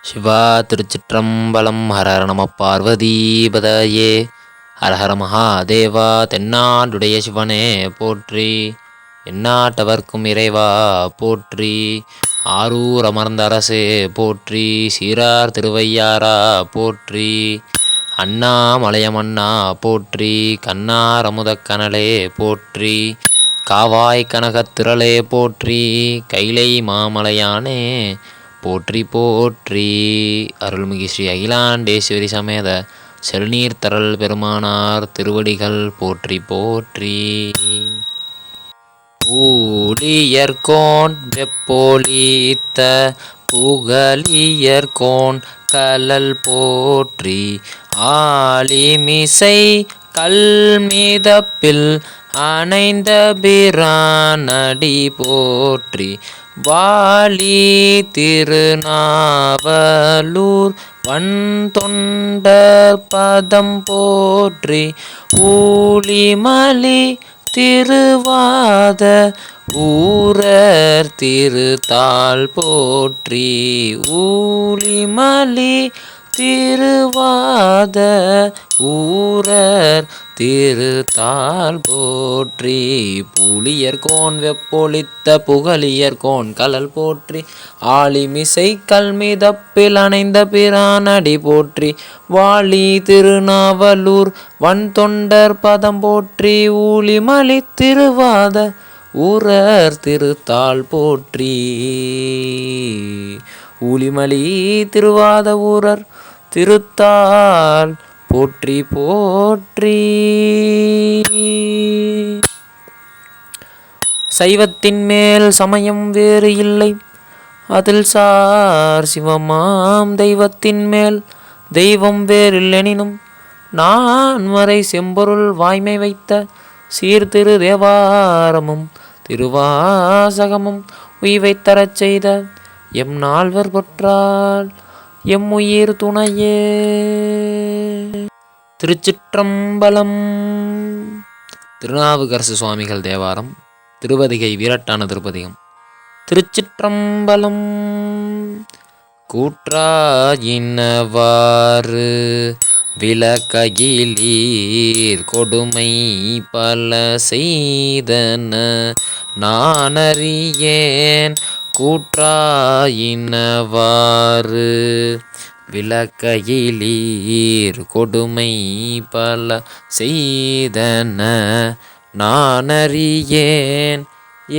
சிவா திருச்சிற்றம்பலம். ஹரஹர நம பார்வதீபதயே. ஹரஹர மகாதேவா. தென்னாடுடைய சிவனே போற்றி, எந்நாட்டவர்க்கும் இறைவா போற்றி. ஆரூர் அமர்ந்த அரசே போற்றி, சீரார் திருவையாரா போற்றி. அண்ணாமலையமண்ணா போற்றி, கண்ணார் அமுதக் கனலே போற்றி. காவாய் கனகத் திரளே போற்றி, கைலை மாமலையானே போற்றி போற்றி. அருள்மிகு ஸ்ரீ அகிலாண்டேஸ்வரி சமேத செல்நீர்த்தரல் பெருமானார் திருவடிகள் போற்றி போற்றி. பூழியர்கோன் வெப்பொலித்த புகழியர்கோன் கலல் போற்றி, ஆலிமிசை கல்மிதப்பில் அணைந்த பிரானடி போற்றி. வாலி திருநாவலூர் வன்தொண்டர் பதம் போற்றி, ஊழிமலி திருவாத ஊரர் திருத்தாள் போற்றி. ஊழிமலி திருவாத ஊரர் திருத்தாள் போற்றி. புலியர்கோன் வெப்பொலித்த புகழியர்கோன் கலல் போற்றி, ஆலிமிசை கல்மிதப்பில் அணைந்த பிரானடி போற்றி. வாலி திருநாவலூர் வன்தொண்டர் பதம் போற்றி, ஊழிமலி திருவாத ஊரர் திருத்தாள் போற்றி. ஊழிமலி திருவாத ஊரர் திருத்தாள் போற்றி போற்றி. சைவத்தின் மேல் சமயம் வேறு இல்லை, அதில் சார் சிவமாம் தெய்வத்தின் மேல் தெய்வம் வேறில்லெனினும், நான் வரை செம்பொருள் வாய்மை வைத்த சீர்திரு தேவாரமும் திருவாசகமும் உய்வைத் தரச் செய்த எம் நால்வர் பொற்றால் எம் உயிர் துணையே. திருச்சிற்றம்பலம். திருநாவுக்கரசு சுவாமிகள் தேவாரம். திருவதிகை வீரட்டான திருப்பதிகம். திருச்சிற்றம்பலம். கூற்றாயினவாறு விளக்ககிலீர் கொடுமை பல செய்தன நானறியேன், கூற்றாயினவாறு விளக்ககிலீர் கொடுமை பல செய்தன நானறியேன்,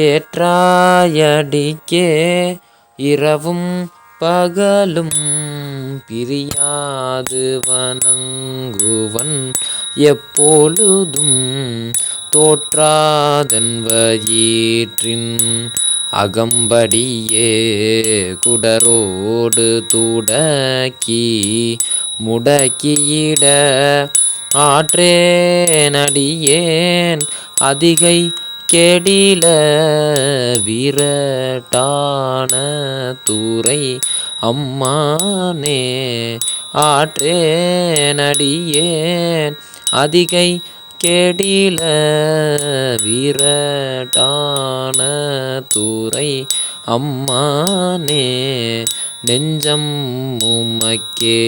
ஏற்றாயடிக்கே இரவும் பகலும் பிரியாது வணங்குவன் எப்பொழுதும், தோற்றாதன் வயிற்றின் அகம்படியே குடரோடு துடக்கி முடக்கியிட ஆற்றேனடியேன் அதிகை கெடில விரட்டான தூரை அம்மானே. ஆற்றேனடியேன் அதிகை கெடில விரட்டான தூரை அம்மானே. நெஞ்சம் உமக்கே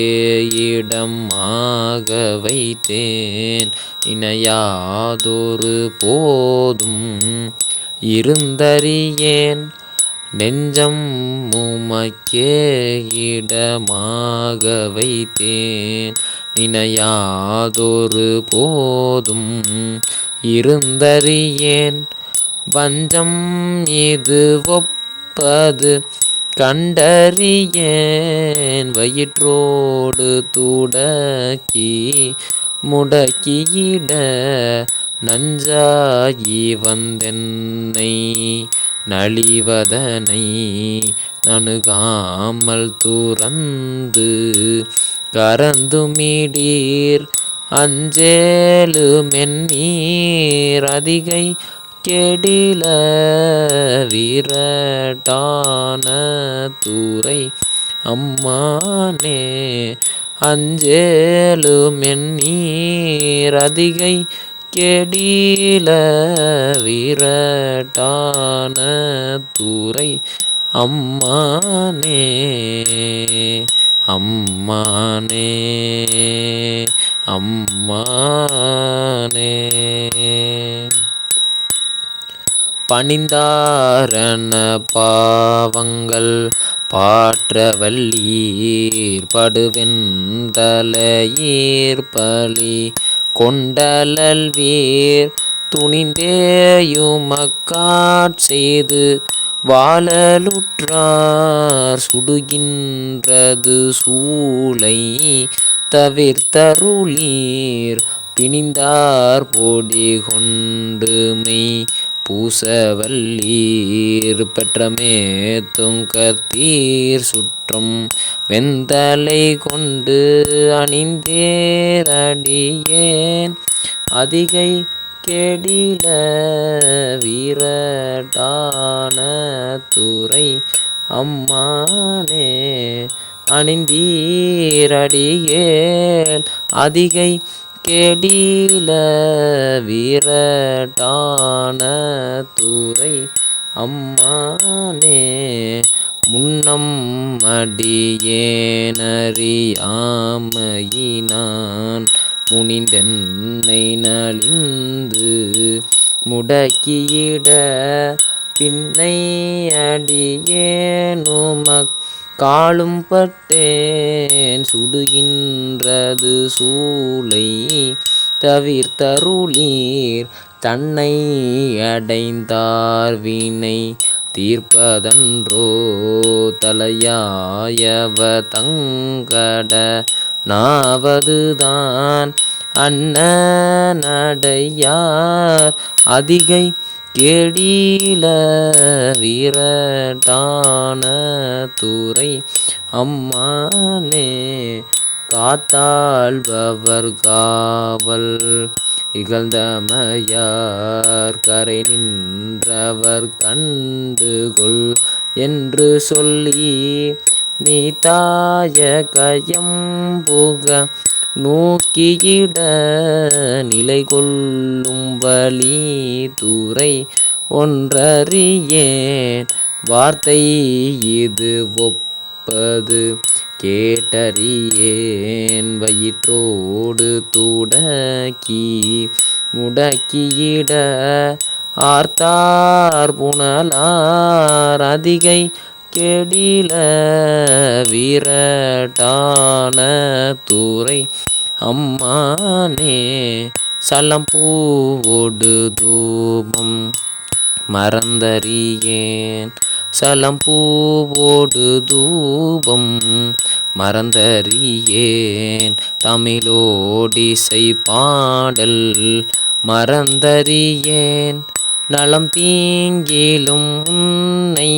இடமாக வைத்தேன், இணையாதொரு போதும் இருந்தறியேன். நெஞ்சம் உமக்கே இடமாக வைத்தேன், இணையாதொரு போதும் இருந்தறியேன். வஞ்சம் இது ஒப்பது கண்டறியேன், வயிற்றோடு துடக்கி முடக்கியிட நஞ்சாகி வந்தென்னை நலிவதனை நணுகாமல் துறந்து கரந்துமிடீர். அஞ்சேலுமென்னீர் அதிகை கெடில விரட்டான தூரை அம்மானே. அஞ்சேலுமென்னீர் அதிகை கெடில விரட்டான தூரை அம்மானே. அம்மானே அம்மானே. பணிந்தாரண பாவங்கள் பாற்ற வல்லீர் படுவெந்தலையீர் பலி கொண்டலல்வீர் துணிந்தேயுமக்காட் செய்து வாழலுற்றார் சுடுகின்றது சூளை தவிர்த்தருளீர் பிணிந்தார் பொடி கொண்டுமை பூசவல்லீர் பெற்றமே துங்கத்தீர் சுற்றம் வெந்தலை கொண்டு அணிந்தேரடியேன் அதிகை கெடில வீரட்டான துறை அம்மானே அணிந்தீரடியேல் அதிகை கெடில வீரட்டான துறை அம்மானே. முன்னம் அடியேனறியாமையினான் முனிந்தென்னை நலிந்து முடக்கியிட பின்னை அடியேனுமக் காலும் பட்டேன் சுடுகின்றது சூளை தவிர்த்தருளீர் தன்னை அடைந்தார் வினை தீர்ப்பதன்றோ தலையாயவ தங்கட நாவதுதான் அண்ணனடையார் அதிகை கெடில வீரட்டான துறை அம்மானே. காத்தாள்பவர் காவல் இகழ்ந்தமையார் கரை நின்றவர் கண்டுகொள் என்று சொல்லி நீ தாய கயம்புக நோக்கியிட நிலை கொள்ளும் வலி துறை ஒன்றறியேன் வார்த்தை இது ஒப்பது கேட்டறியேன் வயிற்றோடு துடக்கி முடக்கியிட ஆர்த்தார் புனலார் அதிகை கெடில வீரட்டான துறை அம்மானே. சலம்பூவோடு தூபம் மறந்தறியேன் சலம்பூவோடு தூபம் மறந்தறியேன் தமிழோடிசை பாடல் மறந்தறியேன் நலம் தீங்கிலும் உன்னை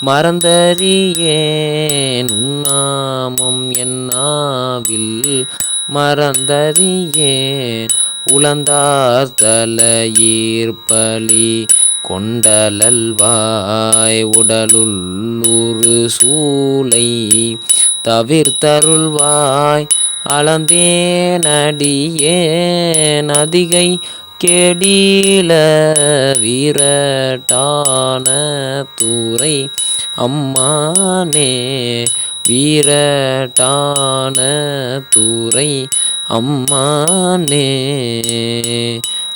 மறந்தறியேன் உன்னாமம் என்னாவில் மறந்தறியேன் உளந்தார் தலையீர் பலி கொண்டலல்வாய் உடலுள்ளூறு சூளை தவிர்த்தருள்வாய் அளந்தேனடியேன் அதிகை கெடில வீரட்டான துறை அம்மானே வீரட்டான துறை அம்மானே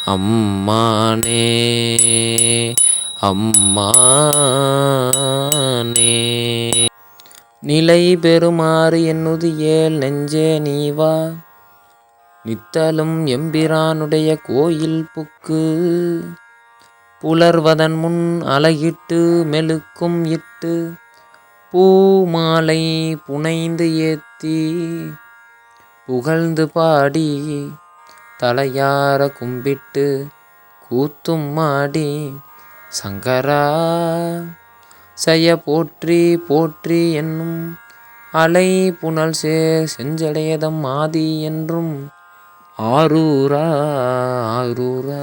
அம்மானே அம்மானே. நிலை பெறுமாறு என்னுதியேல் நெஞ்சே நீவா நித்தலும் எம்பிரானுடைய கோயில் புக்கு புலர்வதன் முன் அலகிட்டு மெழுக்கும் இட்டு பூமாலை புனைந்து ஏத்தி புகழ்ந்து பாடி தலையார கும்பிட்டு கூத்தும் மாடி சங்கரா செய்ய போற்றி போற்றி என்னும் அலை புனல் செஞ்சடையதம் ஆதி என்றும் ஆரூரா ஆரூரா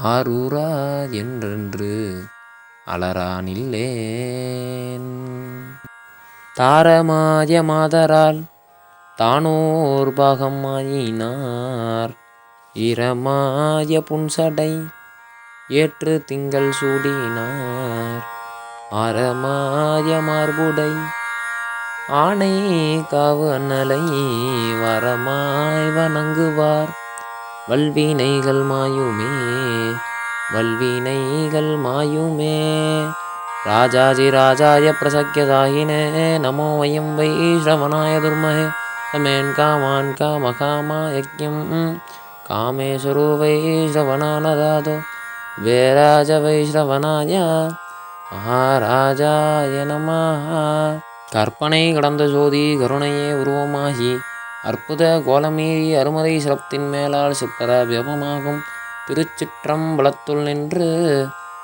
ஆரூரா என்றென்று அலரானில்லேன். தாரமாய மாதரால் தானோர் பாகமாயினார் ஈரமாய புன்சடை ஏற்று திங்கள் சூடினார் ஆரமாய மார்புடை ஆனை காவு அண்ணலை வரமாய் வணங்குவார் வல்வினைகள் மாயுமே வல்வினைகள் மாயுமே. ராஜாஜி ராஜாய பிரசக்கியதாயினே நமோ வயம் வை ஸ்ரவணாய துர்மஹே தமேன் காமான் காமகாமா யக்ஞம் காமேஸ்வரோ வை ஸ்ரவணானதாதோ வேராஜ வை ஸ்ரவணாய மகாராஜாய நமஹ. கற்பனை கடந்த ஜோதி கருணையே உருவமாகி அற்புத கோலமீறி அருமறை சிறப்பின் மேலால் சிற்பர வியபமாகும் திருச்சிற்றம்பலத்துள் நின்று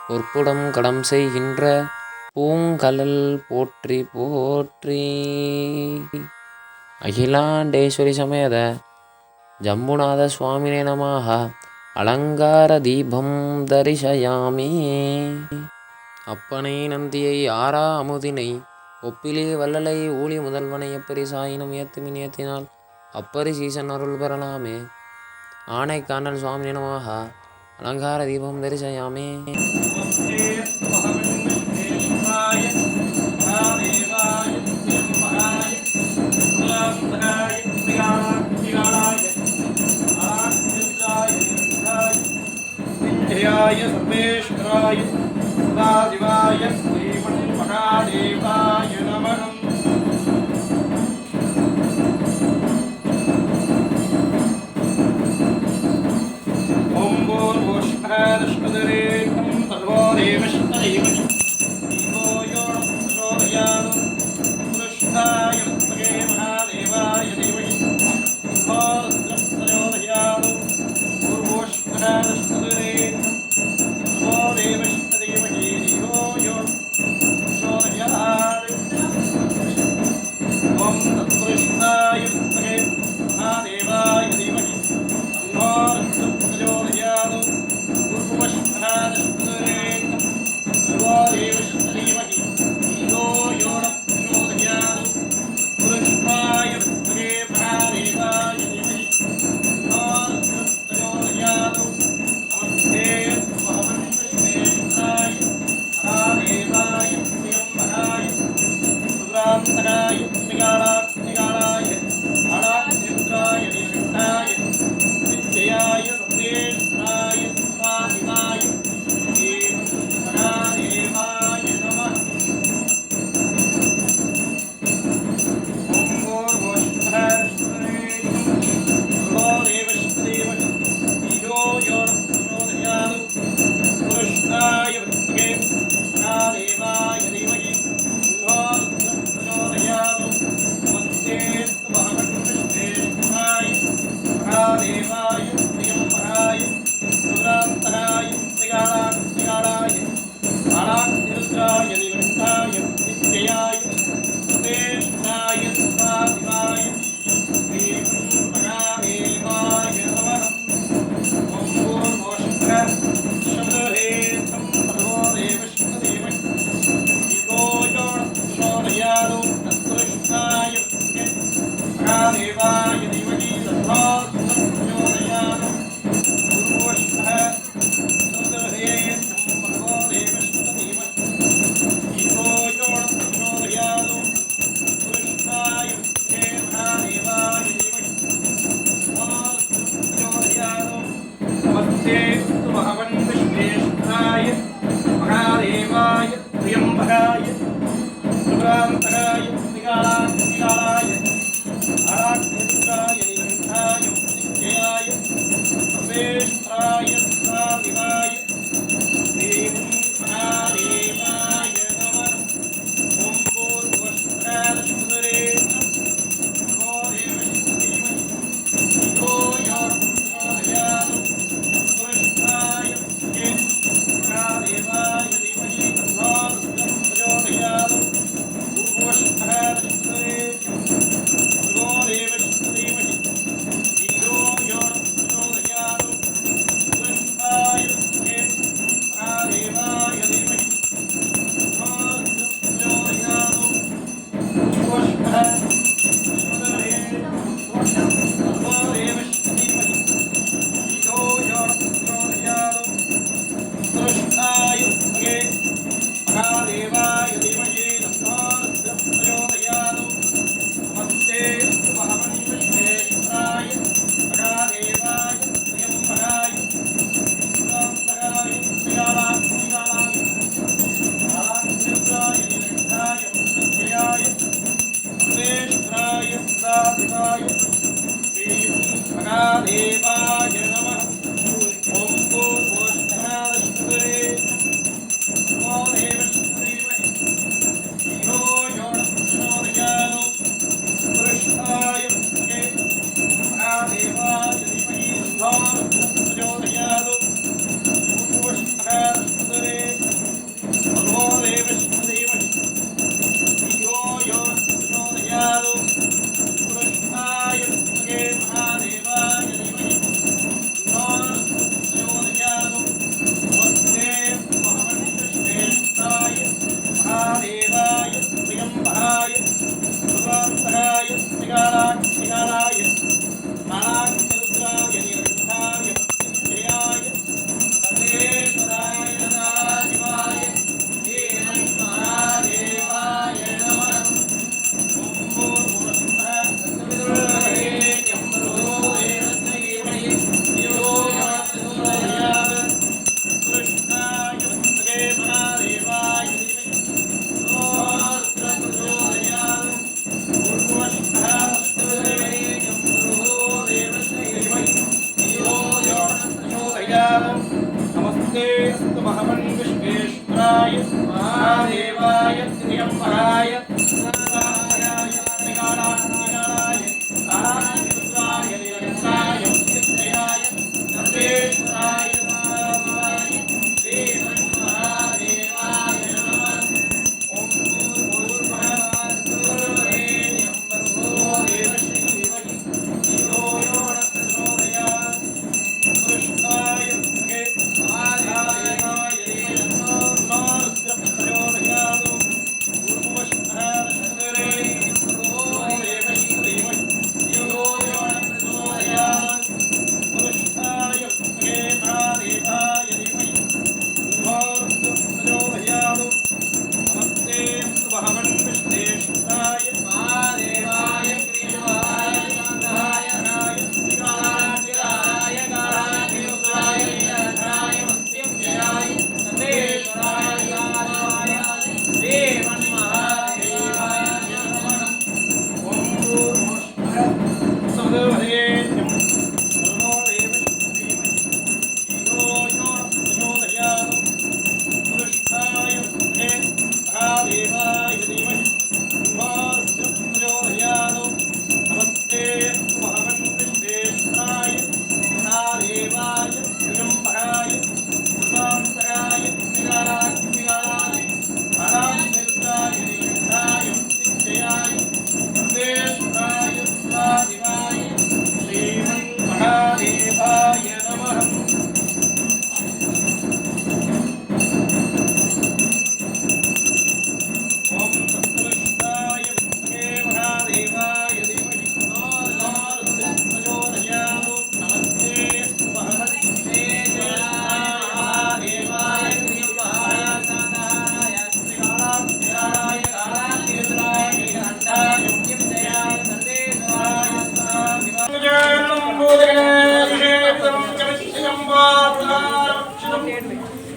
பொற்புடம் கடம் செய்கின்ற பூங்கலல் போற்றி போற்றி. அகிலாண்டேஸ்வரி சமேத ஜம்புநாத சுவாமினே நமஹ. அலங்கார தீபம் தரிசயாமி. அப்பனை நந்தியை ஆரா அமுதினை ஒப்பிலே வல்லலை ஊழி முதல்வனை எப்பரிசாயினும் ஏத்துமின் ஏத்தினால் அப்பரி சீசன் அருள் பெறலாமே. ஆனை காணல் சுவாமி நமஹ. அலங்கார தீபம் தரிசயாமே. சர்வேஸ்வராய சதாசிவாய ஸ்ரீமன் மகாதேவாய நமः. ஓம் பூர்வோஷ்மஹதஷ்மதரேகம் சர்வோ தேவஷ்மதேவ தீவோ யோ பிரச்சோதயாத் புருஷாய வித்மகே மகாதேவாய தீமஹி தன்னோ ருத்ரः பிரச்சோதயாத். பூர்வோஷ்மஹதஷ்மதரேகம் சர்வோ தேவஷ்மதேவஹி தீவோ யோ பிரச்சோதயாத். ஓம் தத்புருஷாய வித்மகே மகாதேவாய தீமஹி தன்னோ ருத்ரः பிரச்சோதயாத். பூர்வோஷ்மஹதஷ்மதரேகம் சர்வோ தேவஷ்மதேவஹி தீவோ யோ பிரச்சோதயாத். புருஷாய வித்மகே மகாதேவாய தீமஹி தன்னோ ருத்ரः பிரச்சோதயாத். நமஸ்தே பகவன் விஸ்வேஸ்வராய மகாதேவாய திரியம்பராய சுக்ராந்தகாய நிகாளாய ஆளாத்யேந்திராய நிர்விஷ்டாய வித்யாய சர்வேஸ்வராய சதாசிவாய ஸ்ரீ மகாதேவாய நமः. ஓம் பூர்வோஷ்மஹதஷ்மதரேகம் சர்வோ தேவஷ்மதேவஹி தீவோ யோ பிரச்சோதயாத். புருஷாய வித்மகே மகாதேவாய தீமஹி தன்னோ ருத்ரः பிரச்சோதயாத். நமஸ்தே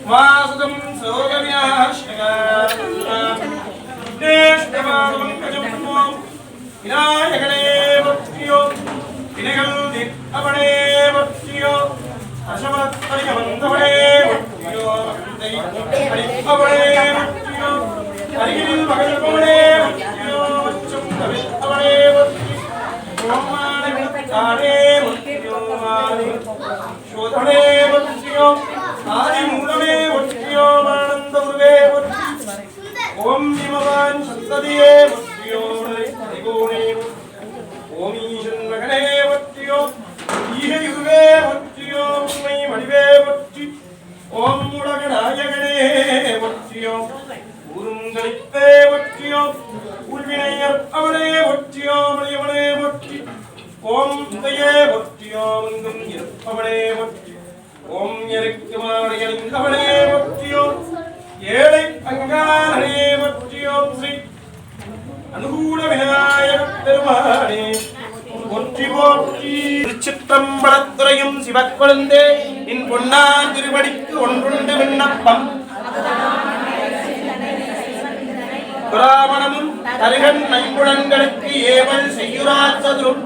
वासुदं सोगव्याश्रगाष्टवासुपङ्कजं विनायकने भक्तियो विनगल्दि अपणे भक्तियो अशमत्परिगमन्तवणे भक्तियो अपणे भक्तियो हरिगिरिल मगल्पवणे भक्तियो चुम्बविल अपणे भक्तियो ओमाने काणे भक्तियो आदि शोधने भक्तियो आदि मूलमे भक्तियो आनंदपूर्वे भक्तियो ओम निमवान सन्तदिये भक्तियो हरिगुणे ओम ईशन्मगणे भक्तियो ईहे युगे भक्तियो उम्मै मणिवे भक्ति ओम मुडगनायगणे भक्तियो उरुंगलिप्पे भक्तियो उल्विनयर् अवणे भक्तियो मणिवणे भक्ति ओम दये भक्तियो मंगं यर् अवणे भक्ति ओम यरिक्कमाणयलिंगवणे भक्तियो ஏழை அங்காரனே பற்றியோம் ஸ்ரீ அனுகூல விநாயக பெருமானே போற்றி போற்றி. திருச்சிற்றம்பலத்துறையும் சிவக்கொழுந்தே இன் பொன்னார் திருவடிக்கு ஒன்றுண்டு விண்ணப்பம் புராமணமும் தருகன் நைங்குணங்களுக்கு ஏவல் செய்யுராச்சதுரும்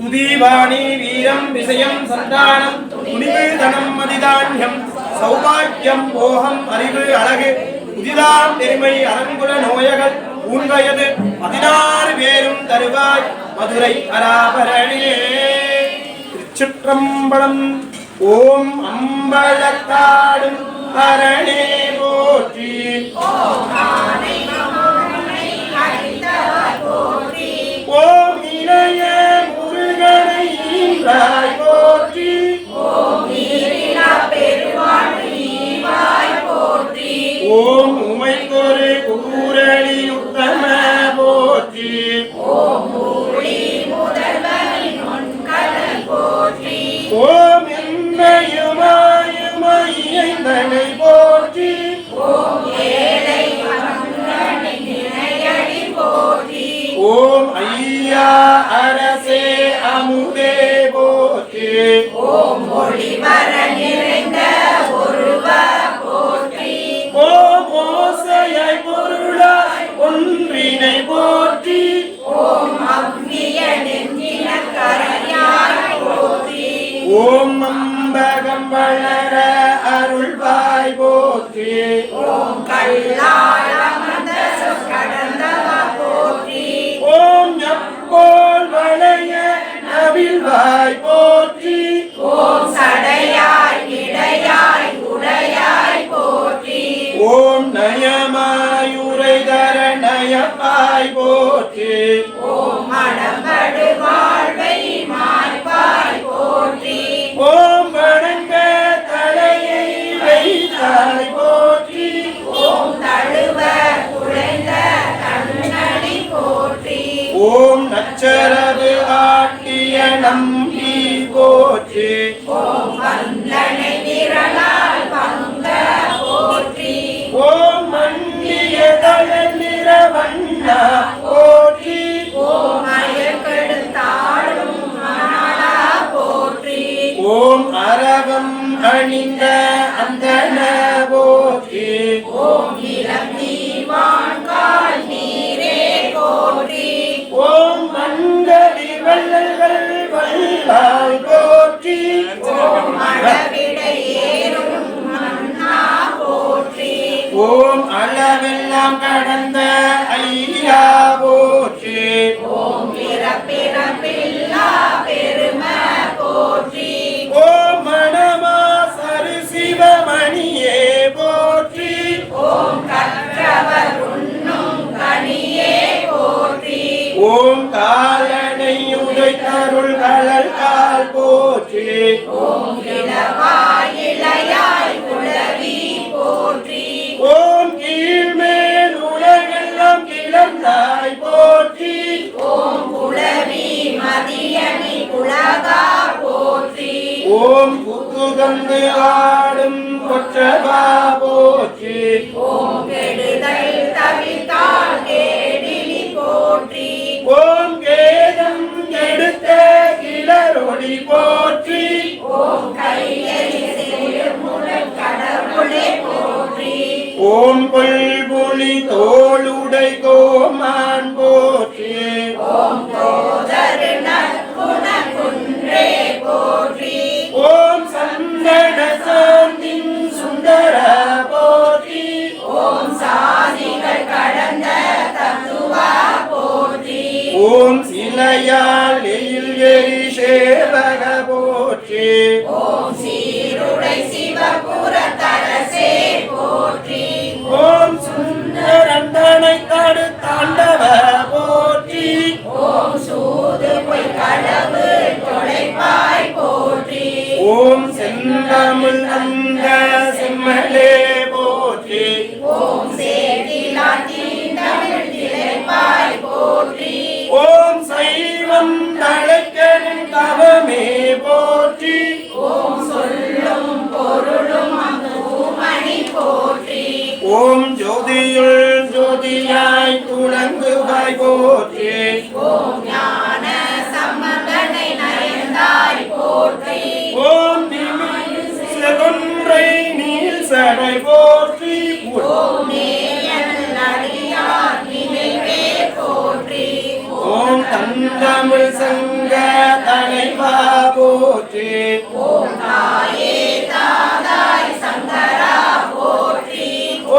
உதீவாணி வீரம் விசயம் சந்தானம் துணிவு தனம் மதிதான்யம் சௌபாக்கியம் போகம் அறிவு அழகு உதிதாம் பெருமை அரங்குல நோயகள் ஊன்வயது 16 பேரும் தருவாய் மதுரை அராபரணியே. திருச்சிற்றம்பலம். ஓம் அம்பலத்தாடும் அரணே போற்றி ஓம் இளைய முருகனை ஈன்றாய் போற்றி ஓம் உமைக்கொரு கூரளி உத்தம போற்றி ஓம் என்னையுமாயுமையந்தனை போற்றி ஓம் ஐயா அரசே அமுதே போற்றி ஓம் ஓசையை பொருளாய் ஒன்றினை போற்றி ஓம் அம்பகம் வளர அருள்வாய் போற்றி ஓம் எப்போல் வளைய நவில்வாய் போற்றி ஓம் நயமாயுரைதர நயப்பாய் போற்றி ஓம் வணங்க தலையை வைத்தாய் போற்றி ஓம் நச்சரவு ஆட்டிய நம்பி போற்றி ஓம் மன்னிய தளர் நிறவண்ணா போற்றி ஓம் அரவம் அணிந்த அந்தன போற்றி ஓம் மங்களி வள்ளல்கள் வல்லாய் போற்றி ஓம் அளவெல்லாம் கடந்த ஐயா போற்றி ஓம் பிறப்பிறப்பில் வந்து ஆடும் கொற்றவா போற்றி. ஓம் கெடுதல் தவிர்த்தால் கேடினி போற்றி. ஓம் கேதம் எடுத்த கிளரொளி போற்றி. ஓம் கையை செய்யும் கடவுளே போற்றி. ஓம் கொல்புலி தோளுடை கோமான் போற்றி. ஓம் கோதரு நற்குண குன்றே போற்றி. ஓம் சந்தன சாந்தின் சுந்தர போற்றி. ஓம் சாதிகள் கடந்த தத்துவா போற்றி. ஓம் சிலையால் எயில் எரி சேவக போற்றி. ஓம் சீருடை சிவபுர தரசே போற்றி. ஓம் சுந்தரந்தனை தடு தாண்டவ போற்றி. ஓம் சூது பொய் களவு தொலைப்பாய் போற்றி. ஓம் செந்தமிழ் அந்த செம்மலே போற்றி. ஓம் சேதிலா தீந்தமிழ் திளைப்பாய் போற்றி. ஓம் சைவம் தழைக்கணும் தவமே போற்றி. ஓம் சொல்லும் பொருளும் தூமணி போற்றி. ஓம் ஜோதியுள் ஜோதியாய் துளங்குவாய் போற்றி. ஓம் ஞான சம்பந்தனை நயந்தாய் போற்றி. ஓம் செகொன்றை நீல் சடை போற்றி. ஓம் நேயன் அடியார் நினைவே போற்றி. ஓம் தந்தமிழ் சங்க தலைவா போற்றி. ஓம் தாயே தாதாய் சங்கரா போற்றி.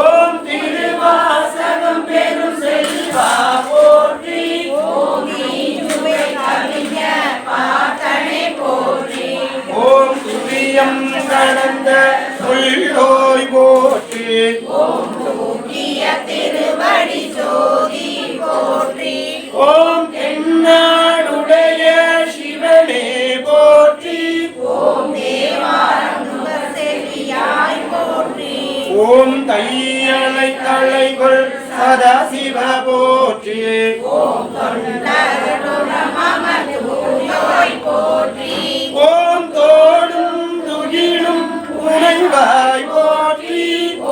ஓம் திருவாசகம் பெரும் செல்வா போற்றி. ஓம் ஈஞ்சுவை கவிஞ பார்த்தனை போற்றி. ஓம் துரியம் கடந்த உள்ளோய் போற்றி. ஓம் தூக்கிய திருவடி ஜோதி போற்றி. ஓம் தென்னாடுடைய சிவனே போற்றி. ஓம் தேவாரம் நுகர் செவியாய் போற்றி. ஓம் தையலை தலைகள் சதாசிவ போற்றி. ஓம் தொண்டருடமமர் தூயோய் போற்றி. ஓம் தோடும் துகிலும் புனைவாய் போற்றி.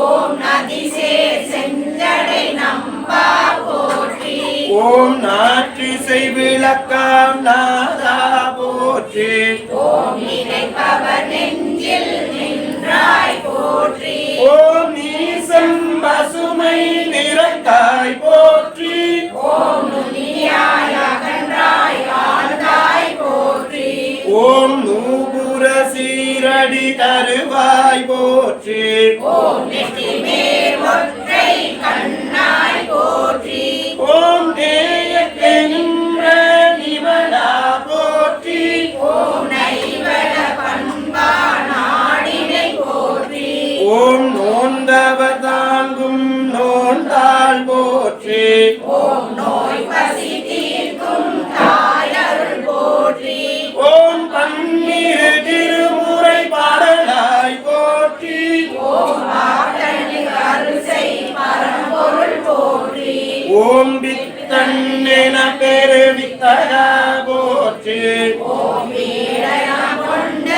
ஓம் நதிசேர் செஞ்சடை நம்பா போற்றி. ஓம் நாற்றிசை விளக்காம் நாதா போற்றி. ஓம் நினைப்பவர் நெஞ்சில் நின்றாய் போற்றி. ஓம் நீசம் பசுமை நிறத்தாய் போற்றி. ஓம் நுனியாய் அகன்றாய் ஆழ்ந்தாய் போற்றி. ஓம் நூபுர சீரடி தருவாய் போற்றி. ஓம் நெற்றிமேல் ஒற்றை கண்ணாய் போற்றி. ஓம் நேயத்தை நின்ற நிமலா போற்றி. ஓம் நைவட பண்பா நாடினை போற்றி. ஓம் நோந்தவர் தாங்கும் நோந்தாள் போற்றி. ஓம் நோய் பசி தீர்க்கும் தாயருள் போற்றி. ஓம் பன்னிரு திருமுறை பாடலாய் போற்றி. ஓம் பாட்டனி அருசை பரம்பொருள் போற்றி. ஓம் வித்தன் என பெரு வித்தகா போற்றி. ஓம் வீரயம் கொண்ட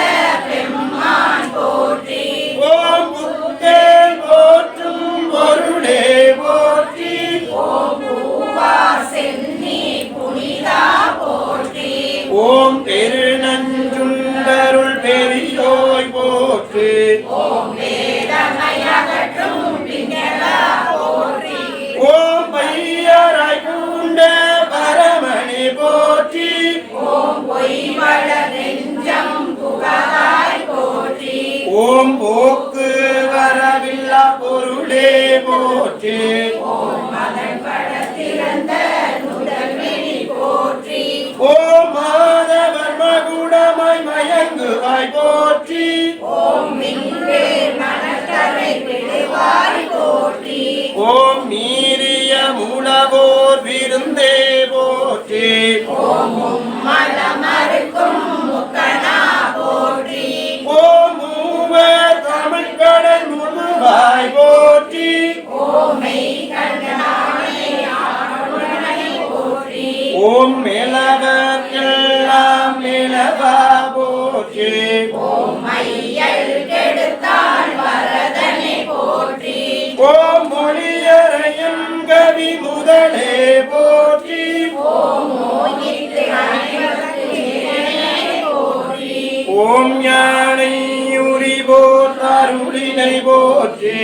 பெம்மான் போற்றி. ஓம் புத்தேல் போற்றும் பொருளே போற்றி. ஓம் பூவார் சென்னி புனிதா போற்றி. ஓம் பெருநஞ்சுண்டருள் பெரியோய் போற்றி. ஓம் வேதமையகற்றும் பிங்களா போற்றி. ஓம் பையராய் பூண்ட பரமணி போற்றி. ஓம் பொய்வள நெஞ்சம் புகழாய் போற்றி. ஓம் போக்கு வரவில்லா பொருளே போற்றி. ஓம் மதன் படத்திறந்த நுதல்விழி போற்றி. ஓம் மாதவர் மகுடமாய் மயங்குவாய் போற்றி. ஓம் மின்வேர் மணக்கரை விடுவாய் போற்றி. ஓம் மீறிய முனவோர் விருந்தே போற்றி. ஓம் மும்மலமருக்கும் முக்கணா போற்றி. ஓம் மூவர் தமிழ்கடல் முழுவாய் போற்றி. ஓம் மெய் கண்டனானே ஆளுடனே போற்றி. ஓம் மேலவர்க்கெல்லாம் மேலவா போற்றி. ஓம் மையல் போற்றி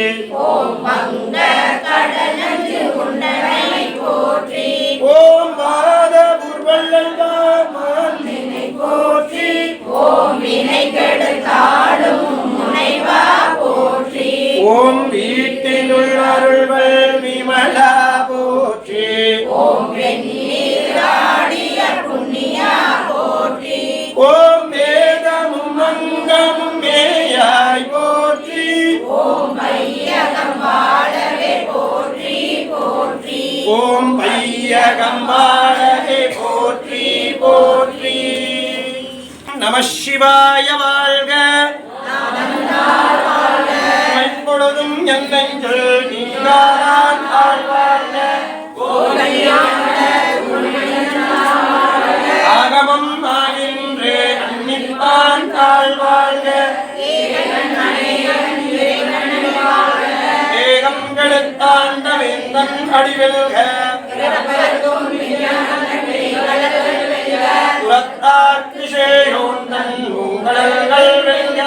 ஓம் வங்க கடல் நஞ்சு உண்டனை போற்றி ஓம் பாத புர்வல்லல்வார் மாநினை போற்றி ஓம் வினை கெடுத்தாடும் முனைவா போற்றி ஓம் வீட்டினுள் அருள்வள் விமலா போற்றி ஓம் வெண்ணீராடிய புண்ணியா போற்றி ஓம் வேதமும் மங்கமும் மேயாய் போற்றி ஓம் வையகம் வாழவே போற்றி போற்றி ஓம் பையகம் வாழவே போற்றி போற்றி நம சிவாய வாழ்க எப்பொழுதும் என் நெஞ்சில் நீங்காதான் ஆழ்வாழ்க ஆகமம் ஆகின்றே அன்னிப்பான் தாழ்வாழ்க ஏகம் கெடுத்தாண்ட வேந்தன் அடிவெல்க புறத்தார்க்கு சேயோந்தன் உங்களல்கள் வெல்க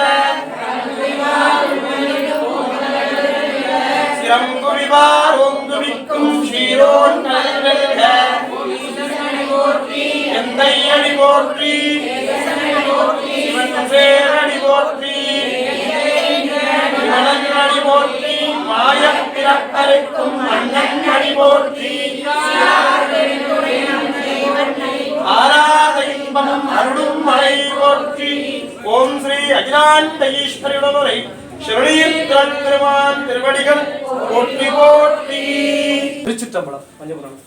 சிரங்குவிவார் ஓங்குவிக்கும் சீரோன் வெல்க எந்தை அடி போற்றி சேரடி போற்றி அடி போற்றி மாயப் பிறப்பருக்கும் மன்னன் அடி போற்றி ஆராத இன்பமும் அருளும் மலை போற்றி ஓம் ஸ்ரீ அகிலாண்ட ஈஸ்வரியுடனுரை சிவனீர் திருமான் திருவடிகள் போற்றி போற்றி. திருச்சிற்றம்பலம் பஞ்சபுராணம்.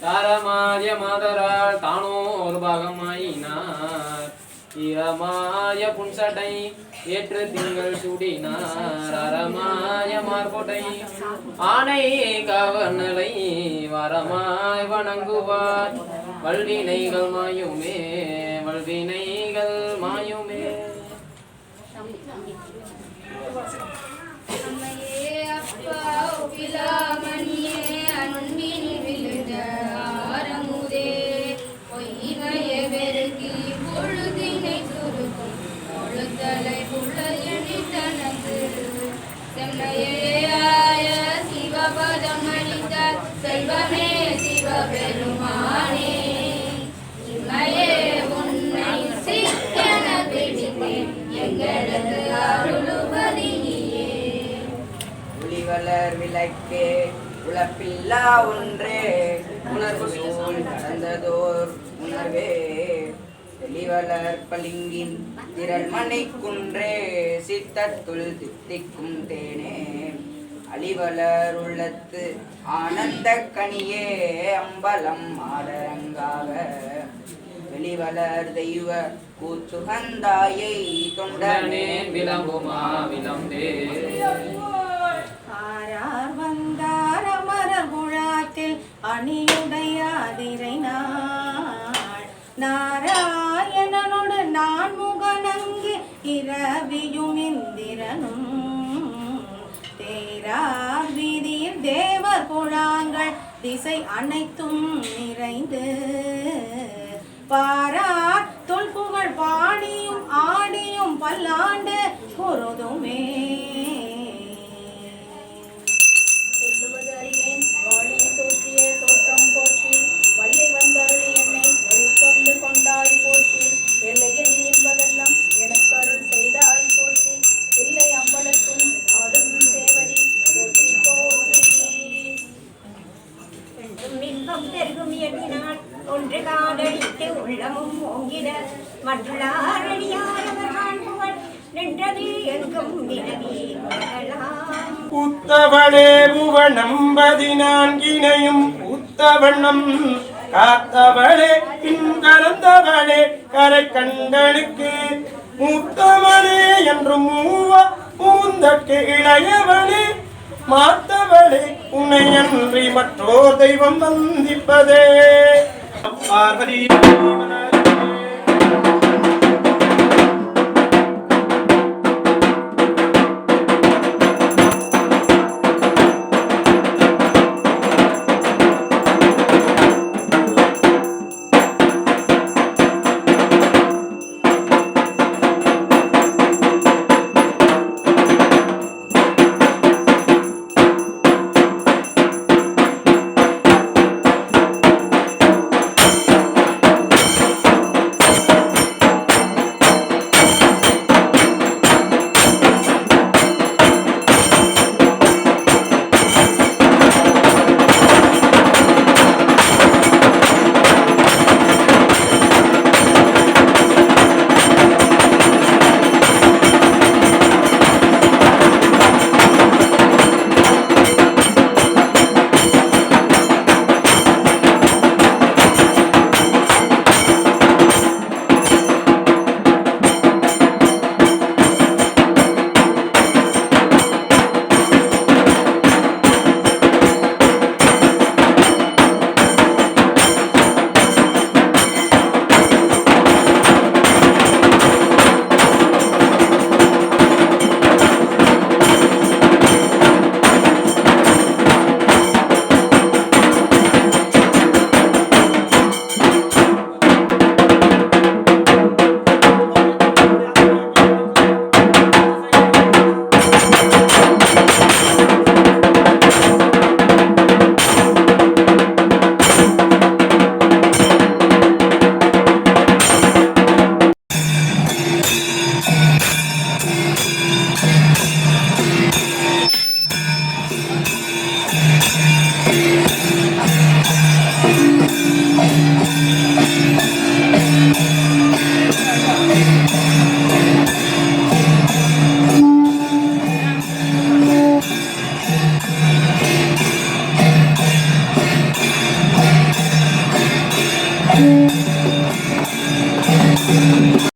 தாரமாய மாதரால் தானோ ஒரு பாகமாயினார் ஈரமாய புன்சடை ஏற்று திங்கள் சூடினார் அறமாய மார்பொடை ஆனை கவர்னலை வரமாய் வணங்குவார் வல்வினைகள் மாயுமே வல்வினைகள் மாயுமே. செல்வமே சிவபெருமானே இம்மையே உன்னை சிக்கன பிடித்தேன் எங்களது அருளுபதியே. ஒளிவளர் விளக்கே உழப்பில்லா ஒன்றே உணர்வு சூழ் நடந்ததோர் உணர்வே தெளிவளர் பளிங்கின் திரள்மனை குன்றே சித்தத்துள் தித்திக்கும் தேனே அழிவளர் உள்ளத்து ஆனந்த கனியே அம்பலம் ஆடரங்காக வெளிவளர் தெய்வ கூச்சுகந்தாயை தொண்டனே விளம்புமா விளம்பே. ஆரார் வந்தார் அமரர் குழாத்தில் அணியுடையாதிரை நாள் நாராயணனோடு நான் முகனங்கு இரவியும் இந்திரனும் தேரார் வீதியில் தேவர் குழாங்கள் திசை அனைத்தும் நிறைந்து பாரார் தொல்புகழ் பாடியும் ஆடியும் பல்லாண்டு பொருதுமே. தோற்றிய தோற்றம் போற்றி வல்லை வந்தருளி என்னை வெளிக்கொண்டு கொண்டாய் போற்றி எல்லையில் என்பதெல்லாம் எனக்கு அருள் செய்தாய் போற்றி இல்லை அம்பலத்தும் ஆடும் தேவடி போற்றி போற்றி. இன்பம் பெருகும் எண்ணினான் ஒன்று காதலித்து உள்ளமும் ஓங்கிட மற்றாரடியாரவர் காண்புவர் நின்றது எங்கும் வினவி கொள்ளலாம். உத்தவளே புவனம் 14 உத்தவண்ணம் காத்தவளே பின்கலந்தவளே கரை கண்டனுக்கு மூத்தவளே என்று மூவ மூந்தற்கு இளையவளே மாத்தவளே உன்னை அன்றி மற்றோர் தெய்வம் வந்திப்பதே. பார்வதி